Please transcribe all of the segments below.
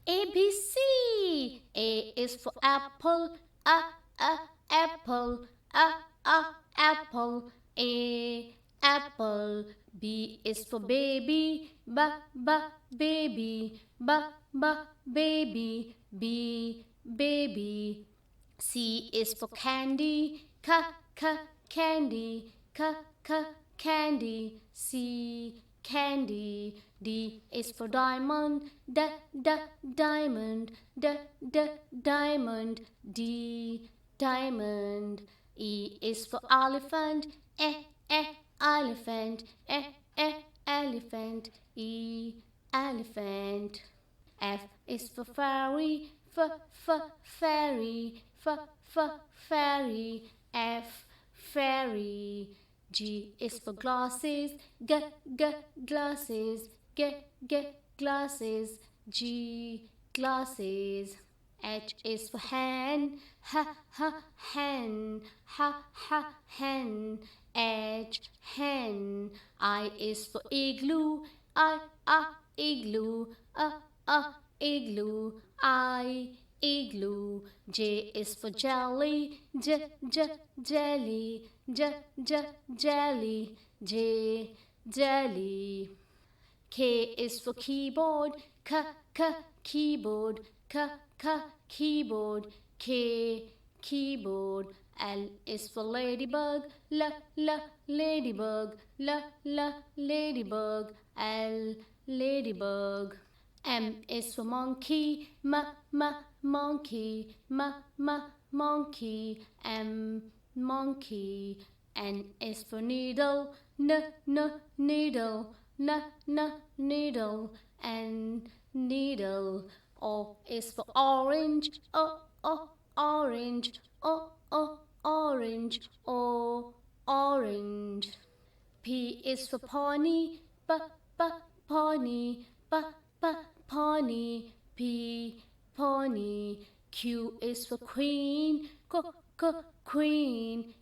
A B C. A is for apple. Apple. Apple. Apple. B is for baby. Baby. Baby. Baby. C is for candy. Candy. Candy. C, candy. D is for diamond. Diamond. Diamond. D, diamond. E is for elephant. Elephant. Elephant. E, elephant. F is for fairy. Fairy. Fairy. F, fairy. G is for glasses. Glasses. Glasses. G, glasses. H is for hen. Hen. Hen. H, hen. I is for igloo. Igloo. Igloo. I, igloo. J is for jelly. Jelly. Jelly. J, jelly. K is for keyboard. Keyboard. Keyboard. K, keyboard. L is for ladybug. Ladybug. Ladybug. L, ladybug. M is for monkey. Monkey. Monkey. M, monkey. N is for needle. Needle. Needle. N, needle. O is for orange. Orange. Orange. O, orange. P is for pony. Pony. Pony. P, pony. Q is for queen. Queen.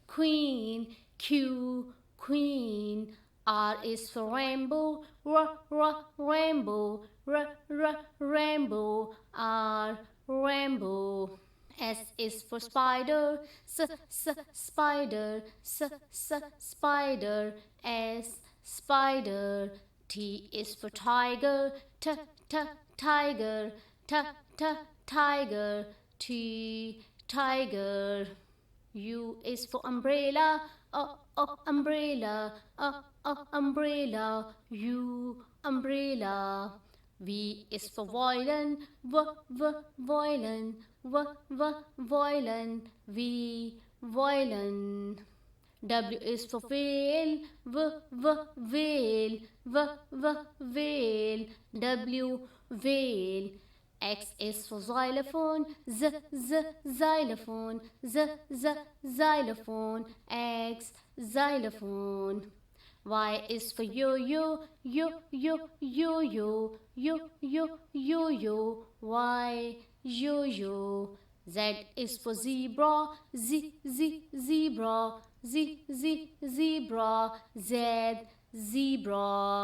Queen. Q, queen. R is for rainbow. Rainbow. Rainbow. R, rainbow. S is for spider. Spider. Spider. S, spider. T is for tiger. Tiger. Tiger. T, tiger. U is for umbrella. Umbrella. Umbrella. U, umbrella. V is for violin. Violin. Violin. V, violin. W is for whale. Whale. Whale. W, whale. X is for xylophone. Xylophone. Xylophone. X, xylophone. Y is for yo-yo. Yo-yo. Y, yo-yo. Z is for zebra. Zebra. Zebra. Z, zebra.